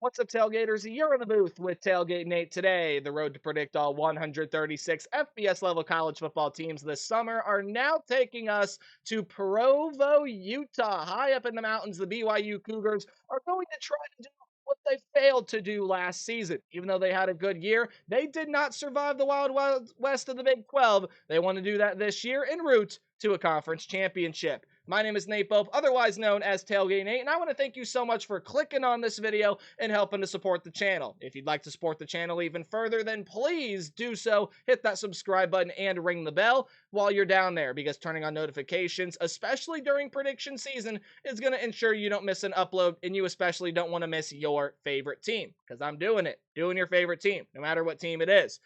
What's up, Tailgaters? You're in the booth with Tailgate Nate today. The road to predict all 136 FBS level college football teams this summer are now taking us to Provo, Utah. High up in the mountains, the BYU Cougars are going to try to do what they failed to do last season. Even though they had a good year, they did not survive the Wild West of the Big 12. They want to do that this year en route to a conference championship. My name is Nate Pope, otherwise known as Tailgate Nate, and I want to thank you so much for clicking on this video and helping to support the channel. If you'd like to support the channel even further, then please do so. Hit that subscribe button and ring the bell while you're down there, because turning on notifications, especially during prediction season, is going to ensure you don't miss an upload, and you especially don't want to miss your favorite team, because I'm doing it, doing your favorite team, no matter what team it is.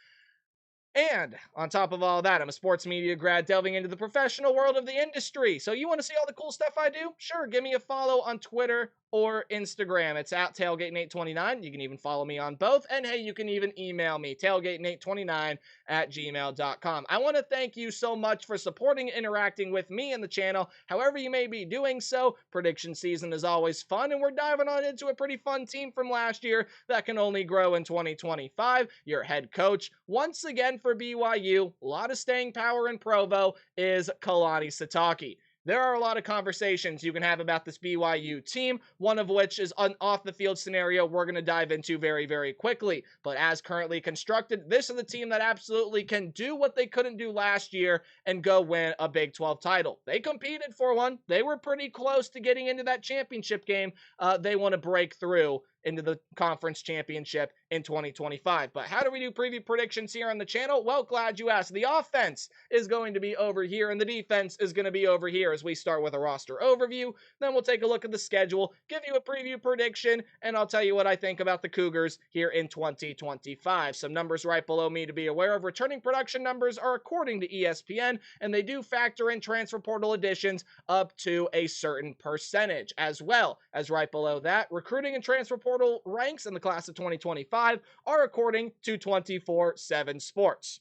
And on top of all that, I'm a sports media grad delving into the professional world of the industry. So you want to see all the cool stuff I do? Sure, give me a follow on Twitter or Instagram. It's at tailgatenate29. You can even follow me on both. And hey, you can even email me, tailgatenate29@gmail.com. I want to thank you so much for supporting and interacting with me and the channel. However you may be doing so, prediction season is always fun, and we're diving on into a pretty fun team from last year that can only grow in 2025. Your head coach, once again for BYU, a lot of staying power in Provo, is Kalani Sitake. There are a lot of conversations you can have about this BYU team, one of which is an off-the-field scenario we're going to dive into very, very quickly. But as currently constructed, this is the team that absolutely can do what they couldn't do last year and go win a Big 12 title. They competed for one. They were pretty close to getting into that championship game. They want to break through into the conference championship in 2025. But how do we do preview predictions here on the channel? Well, glad you asked. The offense is going to be over here, and the defense is going to be over here as we start with a roster overview. Then we'll take a look at the schedule, give you a preview prediction, and I'll tell you what I think about the Cougars here in 2025. Some numbers right below me to be aware of. Returning production numbers are according to ESPN, and they do factor in transfer portal additions up to a certain percentage. As well as right below that, recruiting and transfer portal ranks in the class of 2025 are according to 24/7 Sports.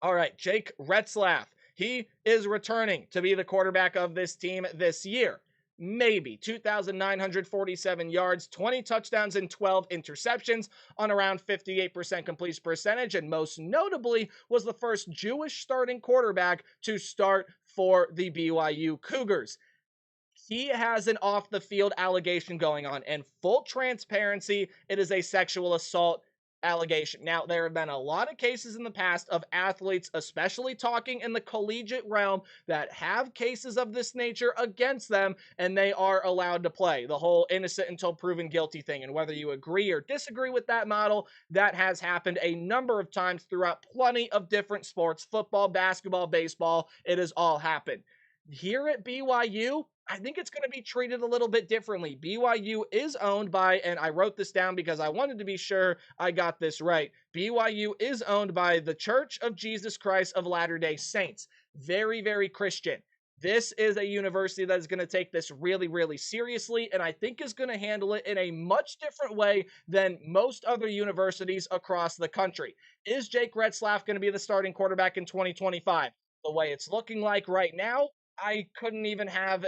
All right, Jake Retzlaff. He is returning to be the quarterback of this team this year. Maybe 2,947 yards, 20 touchdowns, and 12 interceptions on around 58% completion percentage, and most notably was the first Jewish starting quarterback to start for the BYU Cougars. He has an off the field allegation going on, and full transparency, it is a sexual assault allegation. Now, there have been a lot of cases in the past of athletes, especially talking in the collegiate realm, that have cases of this nature against them, and they are allowed to play. The whole innocent until proven guilty thing, and whether you agree or disagree with that model, that has happened a number of times throughout plenty of different sports: football, basketball, baseball. It has all happened. Here at BYU, I think it's going to be treated a little bit differently. BYU is owned by, and I wrote this down because I wanted to be sure I got this right. BYU is owned by the Church of Jesus Christ of Latter-day Saints. Very, very Christian. This is a university that is going to take this really, really seriously, and I think is going to handle it in a much different way than most other universities across the country. Is Jake Retzlaff going to be the starting quarterback in 2025? The way it's looking like right now, I couldn't even have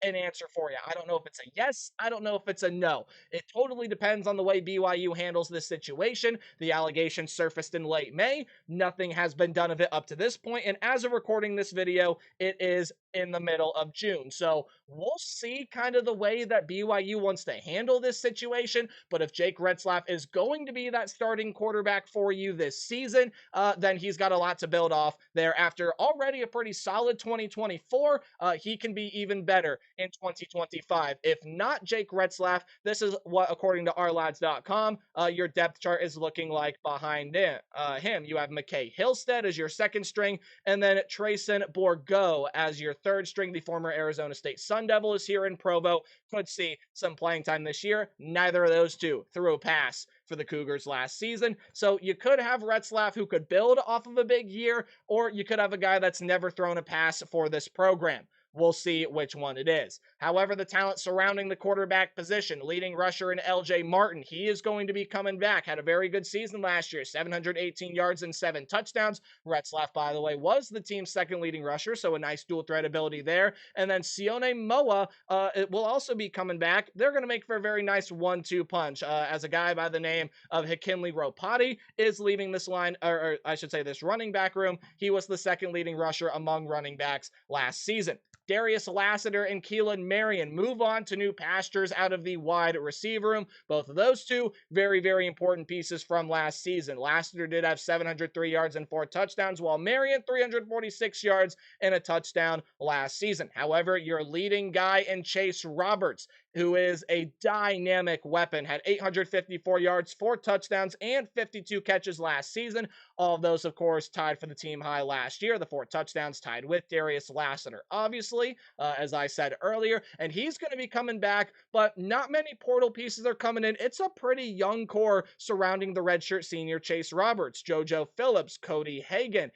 an answer for you. I don't know if it's a yes. I don't know if it's a no. It totally depends on the way BYU handles this situation. The allegation surfaced in late May. Nothing has been done of it up to this point. And as of recording this video, it is in the middle of June. So we'll see kind of the way that BYU wants to handle this situation. But if Jake Retzlaff is going to be that starting quarterback for you this season, then he's got a lot to build off there. After already a pretty solid 2024, he can be even better in 2025. If not Jake Retzlaff, this is what, according to ourlads.com, your depth chart is looking like behind him. You have McKay Hillstead as your second string, and then Trayson Bourgo as your third string. The former Arizona State Sun Devil is here in Provo. Could see some playing time this year. Neither of those two threw a pass for the Cougars last season. So you could have Retzlaff, who could build off of a big year, or you could have a guy that's never thrown a pass for this program. We'll see which one it is. However, the talent surrounding the quarterback position, leading rusher in LJ Martin, he is going to be coming back. Had a very good season last year, 718 yards and 7 touchdowns. Retzlaff, by the way, was the team's second leading rusher, so a nice dual threat ability there. And then Sione Moa it will also be coming back. They're going to make for a very nice 1-2 punch as a guy by the name of Hikinley Ropati is leaving this line, or I should say this running back room. He was the second leading rusher among running backs last season. Darius Lassiter and Keelan Marion move on to new pastures out of the wide receiver room. Both of those two, very, very important pieces from last season. Lassiter did have 703 yards and 4 touchdowns, while Marion 346 yards and a touchdown last season. However, your leading guy in Chase Roberts, who is a dynamic weapon, had 854 yards, 4 touchdowns, and 52 catches last season. All of those, of course, tied for the team high last year. The 4 touchdowns tied with Darius Lassiter, obviously, as I said earlier. And he's going to be coming back, but not many portal pieces are coming in. It's a pretty young core surrounding the redshirt senior Chase Roberts, JoJo Phillips, Cody Hagan,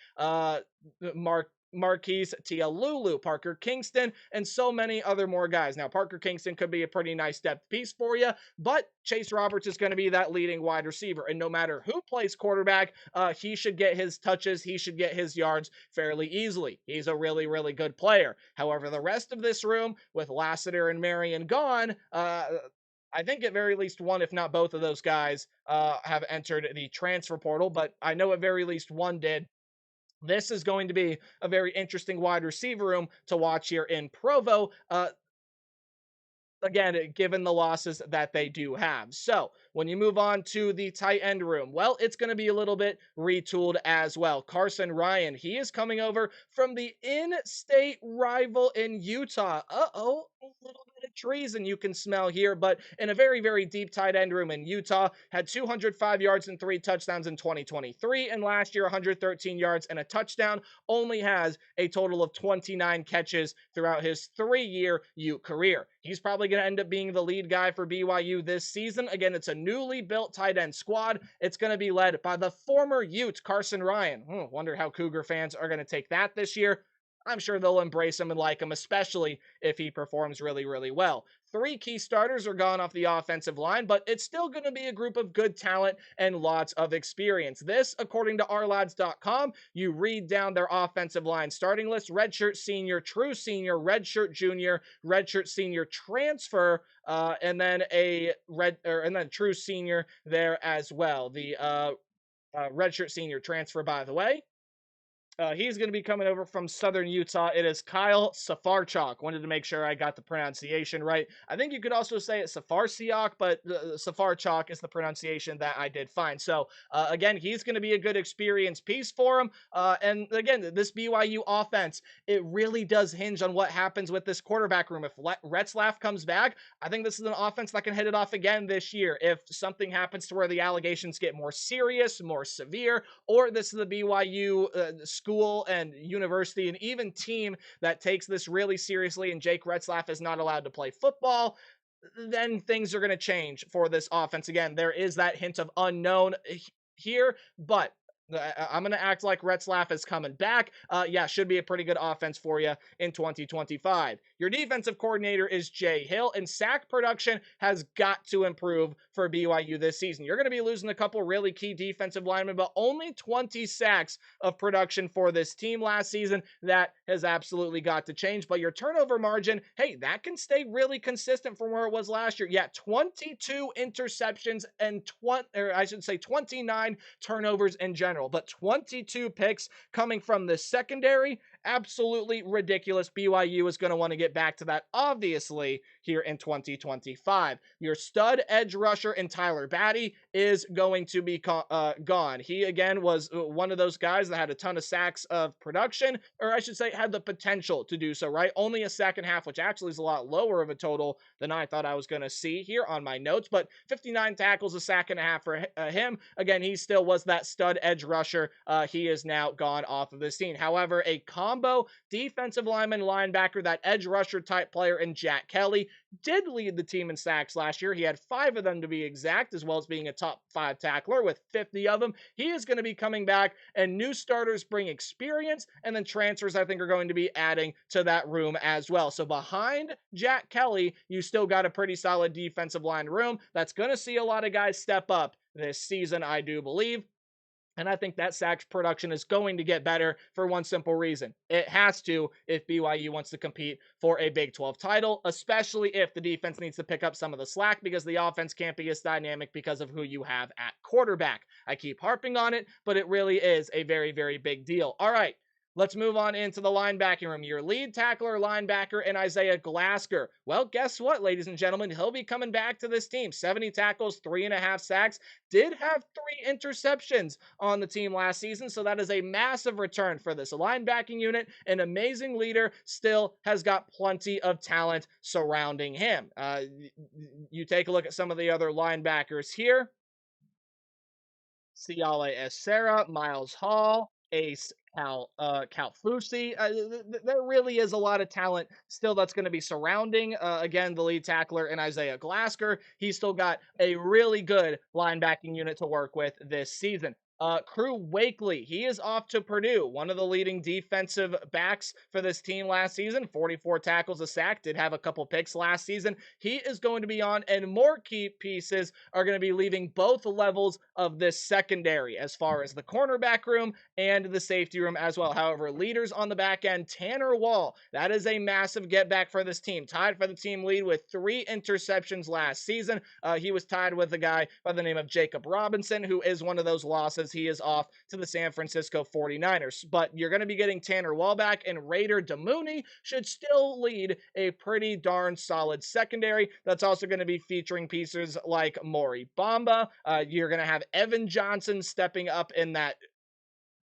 Marquise Tialulu, Parker Kingston, and so many other more guys. Now, Parker Kingston could be a pretty nice depth piece for you, but Chase Roberts is going to be that leading wide receiver. And no matter who plays quarterback, he should get his touches, he should get his yards fairly easily. He's a really, really good player. However, the rest of this room, with Lassiter and Marion gone, I think at very least one, if not both of those guys, have entered the transfer portal, but I know at very least one did. This is going to be a very interesting wide receiver room to watch here in Provo. Again, given the losses that they do have. So when you move on to the tight end room, well, it's going to be a little bit retooled as well. Carson Ryan, he is coming over from the in-state rival in Utah. A little bit of treason you can smell here, but in a very, very deep tight end room in Utah, had 205 yards and 3 touchdowns in 2023, and last year 113 yards and a touchdown. Only has a total of 29 catches throughout his 3-year Ute career. He's probably going to end up being the lead guy for BYU this season. Again, it's a newly built tight end squad. It's going to be led by the former Ute, Carson Ryan. Wonder how Cougar fans are going to take that this year. I'm sure they'll embrace him and like him, especially if he performs really, really well. 3 key starters are gone off the offensive line, but it's still going to be a group of good talent and lots of experience. This, according to ourlads.com, you read down their offensive line starting list: redshirt senior, true senior, redshirt junior, redshirt senior transfer, and then true senior there as well. The redshirt senior transfer, by the way. He's going to be coming over from Southern Utah. It is Kyle Safarchuk. Wanted to make sure I got the pronunciation right. I think you could also say it Safarsiak, but Safarchuk is the pronunciation that I did find. So, again, he's going to be a good experience piece for him. And, again, this BYU offense, it really does hinge on what happens with this quarterback room. If Retzlaff comes back, I think this is an offense that can hit it off again this year. If something happens to where the allegations get more serious, more severe, or this is the BYU school and university and even team that takes this really seriously and Jake Retzlaff is not allowed to play football, then things are going to change for this offense. Again, there is that hint of unknown here, but I'm going to act like Retzlaff is coming back. Should be a pretty good offense for you in 2025. Your defensive coordinator is Jay Hill, and sack production has got to improve for BYU this season. You're going to be losing a couple really key defensive linemen, but only 20 sacks of production for this team last season. That has absolutely got to change, but your turnover margin, hey, that can stay really consistent from where it was last year. 22 interceptions and 29 turnovers in general. But 22 picks coming from the secondary, absolutely ridiculous. BYU is going to want to get back to that, obviously, here in 2025. Your stud edge rusher in Tyler Batty is going to be gone. He, again, was one of those guys that had a ton of sacks of production, or I should say had the potential to do so, right? Only a sack and a half, which actually is a lot lower of a total than I thought I was going to see here on my notes, but 59 tackles, a sack and a half for him. Again, he still was that stud edge rusher. He is now gone off of the scene. However, a combo defensive lineman, linebacker, that edge rusher type player in Jack Kelly, did lead the team in sacks last year. He had 5 of them to be exact, as well as being a top 5 tackler with 50 of them. He is going to be coming back, and new starters bring experience, and then transfers, I think, are going to be adding to that room as well. So behind Jack Kelly, you still got a pretty solid defensive line room that's going to see a lot of guys step up this season, I do believe. And I think that sacks production is going to get better for one simple reason. It has to if BYU wants to compete for a Big 12 title, especially if the defense needs to pick up some of the slack because the offense can't be as dynamic because of who you have at quarterback. I keep harping on it, but it really is a very, very big deal. All right. Let's move on into the linebacking room. Your lead tackler, linebacker, and Isaiah Glasker. Well, guess what, ladies and gentlemen? He'll be coming back to this team. 70 tackles, 3.5 sacks. Did have 3 interceptions on the team last season, so that is a massive return for this linebacking unit. An amazing leader, still has got plenty of talent surrounding him. You take a look at some of the other linebackers here. Ciale Essera, Miles Hall, Ace Kalfusi. There really is a lot of talent still that's going to be surrounding, again, the lead tackler and Isaiah Glasker. He's still got a really good linebacking unit to work with this season. Crew Wakely, he is off to Purdue, one of the leading defensive backs for this team last season. 44 tackles, a sack, did have a couple picks last season. He is going to be on, and more key pieces are going to be leaving both levels of this secondary as far as the cornerback room and the safety room as well. However, leaders on the back end, Tanner Wall, that is a massive get back for this team. Tied for the team lead with 3 interceptions last season. He was tied with a guy by the name of Jacob Robinson, who is one of those losses. He is off to the San Francisco 49ers. But you're going to be getting Tanner Wall back, and Raider Damouni should still lead a pretty darn solid secondary. That's also going to be featuring pieces like Maury Bamba. You're going to have Evan Johnson stepping up in that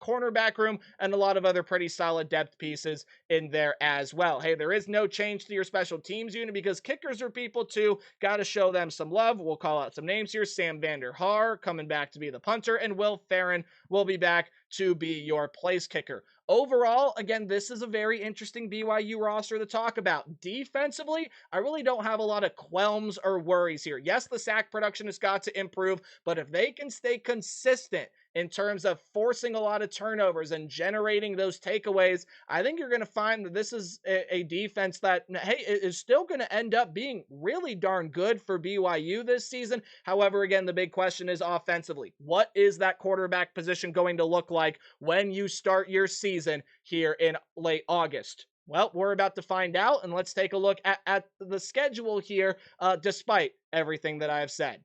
cornerback room, and a lot of other pretty solid depth pieces in there as well. Hey, there is no change to your special teams unit because kickers are people too. Got to show them some love. We'll call out some names here. Sam Vander Haar coming back to be the punter, and Will Farron will be back to be your place kicker. Overall, again, this is a very interesting BYU roster to talk about. Defensively, I really don't have a lot of qualms or worries here. Yes, the sack production has got to improve, but if they can stay consistent in terms of forcing a lot of turnovers and generating those takeaways, I think you're going to find that this is a defense that, hey, is still going to end up being really darn good for BYU this season. However, again, the big question is offensively. What is that quarterback position going to look like when you start your season here in late August? Well, we're about to find out, and let's take a look at the schedule here, despite everything that I have said.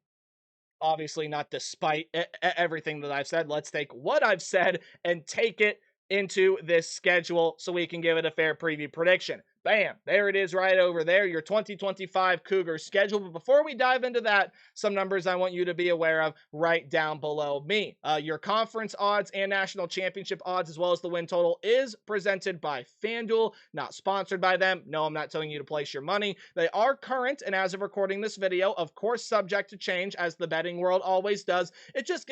Obviously not despite everything that I've said. Let's take what I've said and take it into this schedule so we can give it a fair preview prediction. Bam, there it is right over there, your 2025 Cougars schedule. But before we dive into that, some numbers I want you to be aware of right down below me. Your conference odds and national championship odds, as well as the win total, is presented by FanDuel, not sponsored by them. No, I'm not telling you to place your money. They are current, and as of recording this video, of course, subject to change, as the betting world always does. It just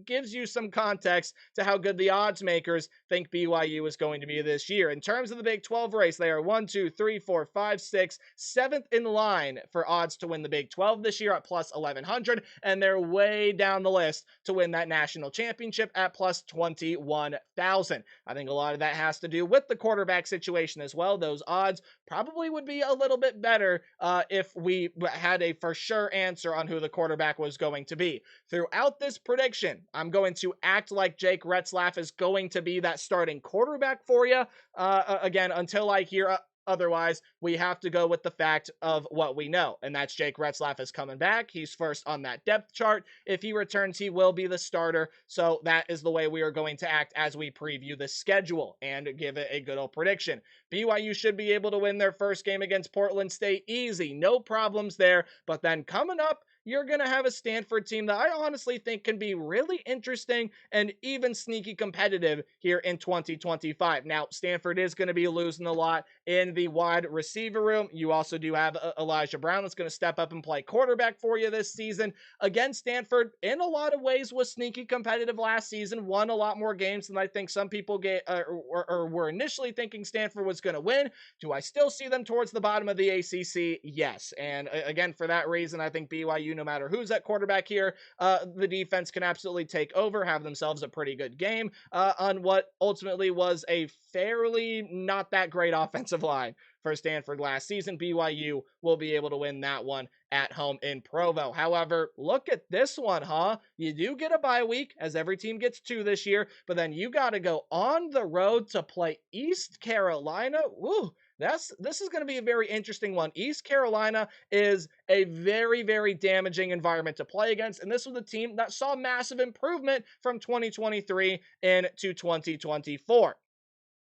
gives you some context to how good the odds makers think BYU is going to be this year. In terms of the Big 12 race, they are 1, 2, 3, 4, 5, 6, 7th in line for odds to win the Big 12 this year at plus 1,100, and they're way down the list to win that national championship at plus 21,000. I think a lot of that has to do with the quarterback situation as well. Those odds probably would be a little bit better if we had a for sure answer on who the quarterback was going to be. Throughout this prediction, I'm going to act like Jake Retzlaff is going to be that starting quarterback for you. Again, until I hear otherwise, we have to go with the fact of what we know, and that's Jake Retzlaff is coming back. He's first on that depth chart. If he returns, he will be the starter, so that is the way we are going to act as we preview the schedule and give it a good old prediction. BYU should be able to win their first game against Portland State easy, no problems there, but then coming up, you're going to have a Stanford team that I honestly think can be really interesting and even sneaky competitive here in 2025. Now, Stanford is going to be losing a lot, in the wide receiver room. You also do have Elijah Brown that's going to step up and play quarterback for you this season. Again, Stanford, in a lot of ways, was sneaky competitive last season, won a lot more games than I think some people or were initially thinking Stanford was going to win. Do I still see them towards the bottom of the ACC? Yes. And again, for that reason, I think BYU, no matter who's at quarterback here, the defense can absolutely take over, have themselves a pretty good game on what ultimately was a fairly not that great offensive line for Stanford last season. BYU will be able to win that one at home in Provo. However, look at this one, huh? You do get a bye week, as every team gets two this year, but then you got to go on the road to play East Carolina. Woo! This is going to be a very interesting one. East Carolina is a very, very damaging environment to play against, and this was a team that saw massive improvement from 2023 into 2024.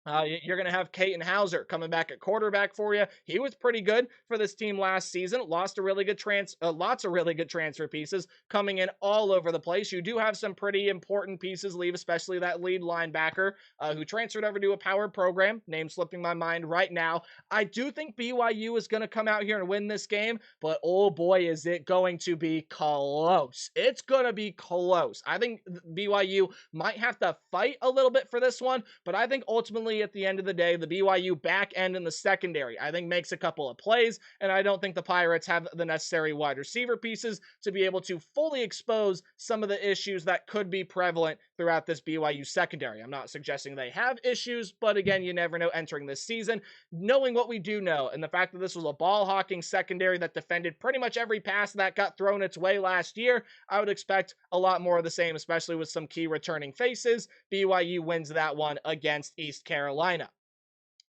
You're going to have Caden Hauser coming back at quarterback for you. He was pretty good for this team last season. Lost a really good lots of really good transfer pieces coming in all over the place. You do have some pretty important pieces leave, especially that lead linebacker who transferred over to a power program. Name slipping my mind right now. I do think BYU is going to come out here and win this game, but oh boy, is it going to be close. It's going to be close. I think BYU might have to fight a little bit for this one, but I think ultimately at the end of the day, the BYU back end in the secondary, I think makes a couple of plays, and I don't think the Pirates have the necessary wide receiver pieces to be able to fully expose some of the issues that could be prevalent throughout this BYU secondary. I'm not suggesting they have issues, but again, you never know entering this season. Knowing what we do know, and the fact that this was a ball-hawking secondary that defended pretty much every pass that got thrown its way last year, I would expect a lot more of the same, especially with some key returning faces. BYU wins that one against East Carolina.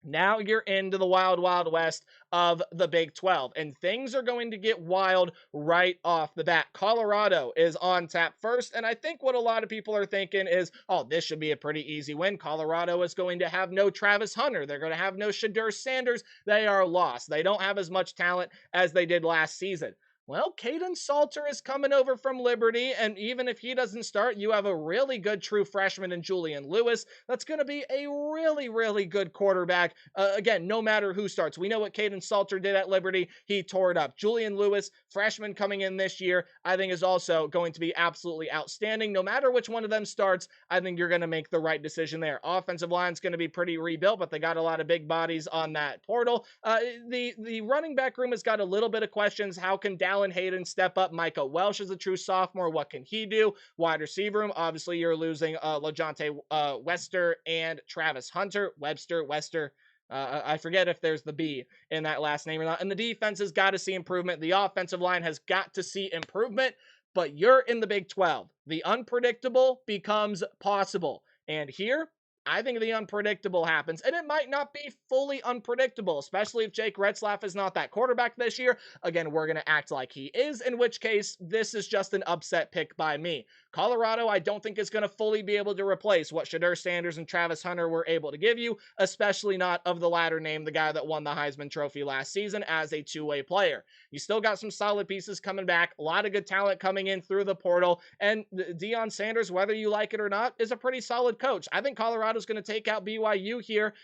Now you're into the wild, wild west of the Big 12, and things are going to get wild right off the bat. Colorado is on tap first, and I think what a lot of people are thinking is, oh, this should be a pretty easy win. Colorado is going to have no Travis Hunter. They're going to have no Shedeur Sanders. They are lost. They don't have as much talent as they did last season. Well, Caden Salter is coming over from Liberty, and even if he doesn't start, you have a really good true freshman in Julian Lewis. That's going to be a really, really good quarterback. Again, no matter who starts. We know what Caden Salter did at Liberty. He tore it up. Julian Lewis, freshman coming in this year, I think is also going to be absolutely outstanding. No matter which one of them starts, I think you're going to make the right decision there. Offensive line's going to be pretty rebuilt, but they got a lot of big bodies on that portal. The running back room has got a little bit of questions. How can Dallin Hayden step up? Micah Welsh is a true sophomore. What can he do? Wide receiver room, obviously you're losing LaJonte Wester and Travis Hunter. Wester. I forget if there's the B in that last name or not. And the defense has got to see improvement. The offensive line has got to see improvement. But you're in the Big 12. The unpredictable becomes possible. And here, I think the unpredictable happens, and it might not be fully unpredictable, especially if Jake Retzlaff is not that quarterback this year. Again, we're going to act like he is, in which case, this is just an upset pick by me. Colorado, I don't think is going to fully be able to replace what Shedeur Sanders and Travis Hunter were able to give you, especially not of the latter name, the guy that won the Heisman Trophy last season as a two-way player. You still got some solid pieces coming back, a lot of good talent coming in through the portal, and Deion Sanders, whether you like it or not, is a pretty solid coach. I think Colorado's going to take out BYU here,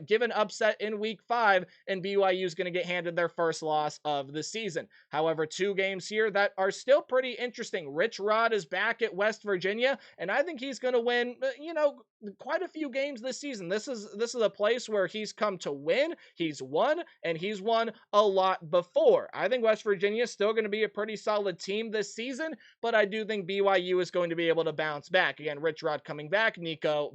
give an upset in week 5, and BYU is going to get handed their first loss of the season. However, 2 games here that are still pretty interesting. Rich Rod is back at West Virginia, and I think he's going to win, quite a few games this season. This is a place where he's come to win. He's won, and he's won a lot before. I think West Virginia is still going to be a pretty solid team this season, but I do think BYU is going to be able to bounce back. Again, Rich Rod coming back, Nico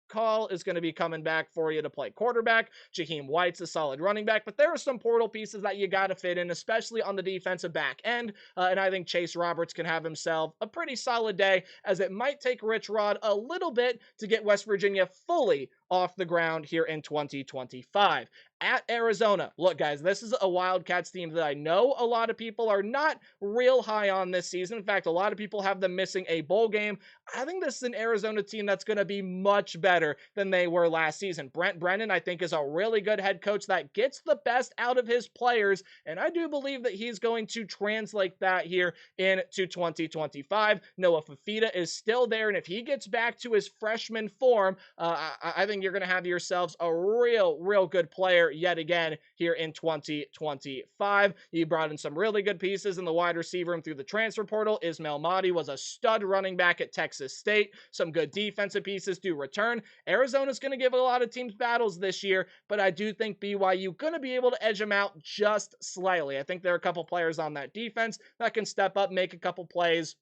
Call is going to be coming back for you to play quarterback. Jaheim White's a solid running back, but there are some portal pieces that you got to fit in, especially on the defensive back end, and I think Chase Roberts can have himself a pretty solid day, as it might take Rich Rod a little bit to get West Virginia fully off the ground here in 2025. At Arizona, look guys, this is a Wildcats team that I know a lot of people are not real high on this season. In fact, a lot of people have them missing a bowl game. I think this is an Arizona team that's going to be much better better than they were last season. Brent Brennan, I think, is a really good head coach that gets the best out of his players, and I do believe that he's going to translate that here into 2025. Noah Fafita is still there, and if he gets back to his freshman form, I think you're going to have yourselves a real good player yet again here in 2025. You brought in some really good pieces in the wide receiver room through the transfer portal. Ismail Mahdi was a stud running back at Texas State. Some good defensive pieces do return. Arizona's going to give a lot of teams battles this year, but I do think BYU going to be able to edge them out just slightly. I think there are a couple players on that defense that can step up, make a couple plays.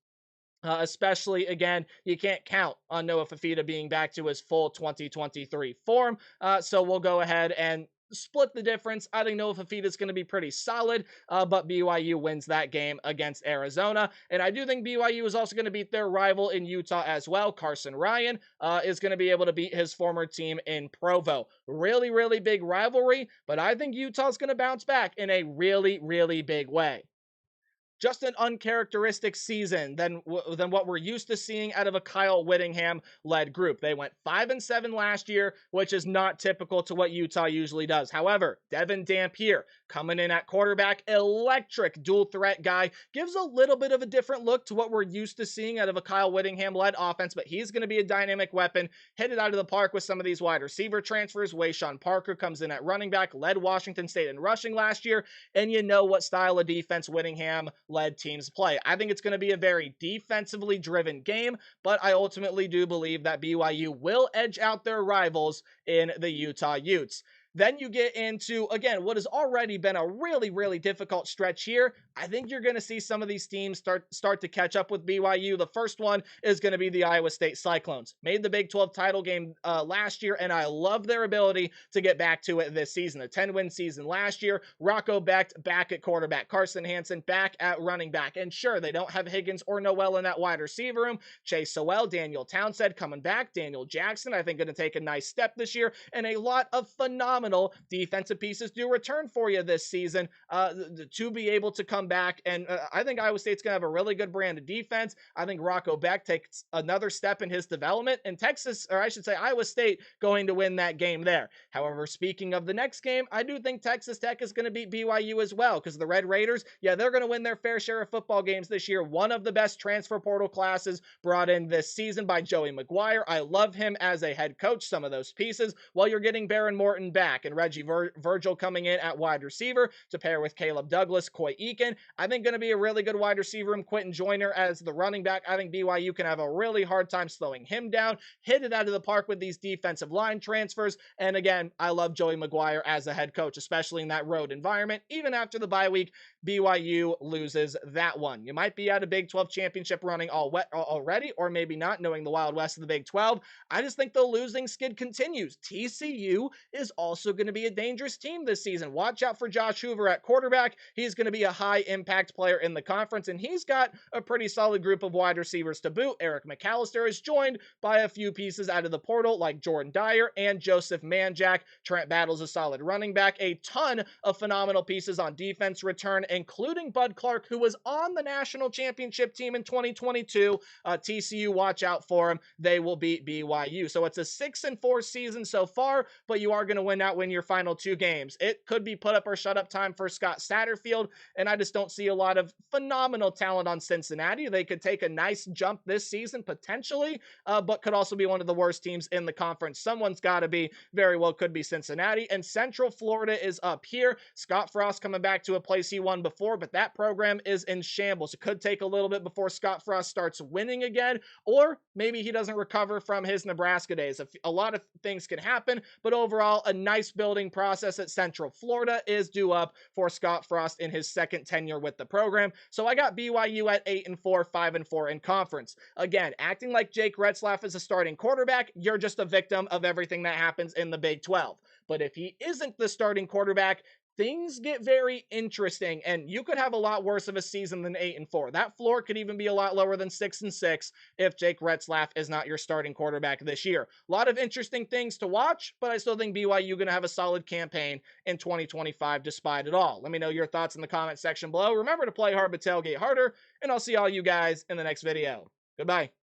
Especially, again, you can't count on Noah Fafita being back to his full 2023 form. So we'll go ahead and split the difference. I think Noah Fafita is going to be pretty solid, but BYU wins that game against Arizona. And I do think BYU is also going to beat their rival in Utah as well. Carson Ryan is going to be able to beat his former team in Provo. Really big rivalry, but I think Utah is going to bounce back in a really big way. Just an uncharacteristic season than what we're used to seeing out of a Kyle Whittingham-led group. They went 5-7 last year, which is not typical to what Utah usually does. However, Devin Dampier coming in at quarterback, electric dual threat guy, gives a little bit of a different look to what we're used to seeing out of a Kyle Whittingham-led offense, but he's going to be a dynamic weapon, hit it out of the park with some of these wide receiver transfers. Wayshawn Parker comes in at running back, led Washington State in rushing last year, and you know what style of defense Whittingham-led teams play. I think it's going to be a very defensively driven game, but I ultimately do believe that BYU will edge out their rivals in the Utah Utes. Then you get into, again, what has already been a really difficult stretch here. I think you're going to see some of these teams start to catch up with BYU. The first one is going to be the Iowa State Cyclones. Made the Big 12 title game last year, and I love their ability to get back to it this season. A 10-win season last year. Rocco Becht back at quarterback. Carson Hansen back at running back. And sure, they don't have Higgins or Noel in that wide receiver room. Chase Sowell, Daniel Townsend coming back. Daniel Jackson, I think, going to take a nice step this year. And a lot of phenomenal defensive pieces do return for you this season to be able to come back. And I think Iowa State's going to have a really good brand of defense. I think Rocco Becht takes another step in his development, and Iowa State going to win that game there. However, speaking of the next game, I do think Texas Tech is going to beat BYU as well, because the Red Raiders, yeah, they're going to win their fair share of football games this year. One of the best transfer portal classes brought in this season by Joey McGuire. I love him as a head coach, some of those pieces, while you're getting Baron Morton back and Reggie Virgil coming in at wide receiver to pair with Caleb Douglas, Coy Eakin. I think going to be a really good wide receiver room. Quentin Joyner as the running back. I think BYU can have a really hard time slowing him down. Hit it out of the park with these defensive line transfers. And again, I love Joey McGuire as a head coach, especially in that road environment. Even after the bye week, BYU loses that one. You might be at a Big 12 championship running already, or maybe not, knowing the Wild West of the Big 12. I just think the losing skid continues. TCU is also going to be a dangerous team this season. Watch out for Josh Hoover at quarterback. He's going to be a high impact player in the conference, and he's got a pretty solid group of wide receivers to boot. Eric McAllister is joined by a few pieces out of the portal like Jordan Dyer and Joseph Manjack. Trent Battle's a solid running back. A ton of phenomenal pieces on defense return, including Bud Clark, who was on the national championship team in 2022. TCU, watch out for him. They will beat BYU. So it's a 6-4 season so far, but you are going to win your final two games. It could be put up or shut up time for Scott Satterfield, and I just don't see a lot of phenomenal talent on Cincinnati. They could take a nice jump this season potentially, but could also be one of the worst teams in the conference. Someone's got to be, very well could be Cincinnati, and Central Florida is up here. Scott Frost coming back to a place he won before, but that program is in shambles. It could take a little bit before Scott Frost starts winning again, or maybe he doesn't recover from his Nebraska days. A lot of things can happen, but overall, a nice building process at Central Florida is due up for Scott Frost in his second tenure with the program. So I got BYU at 8-4, 5-4 in conference. Again, acting like Jake Retzlaff is a starting quarterback, you're just a victim of everything that happens in the Big 12. But if he isn't the starting quarterback, things get very interesting, and you could have a lot worse of a season than 8-4. That floor could even be a lot lower than 6-6 if Jake Retzlaff is not your starting quarterback this year. A lot of interesting things to watch, but I still think BYU going to have a solid campaign in 2025 despite it all. Let me know your thoughts in the comment section below. Remember to play hard but tailgate harder, and I'll see all you guys in the next video. Goodbye.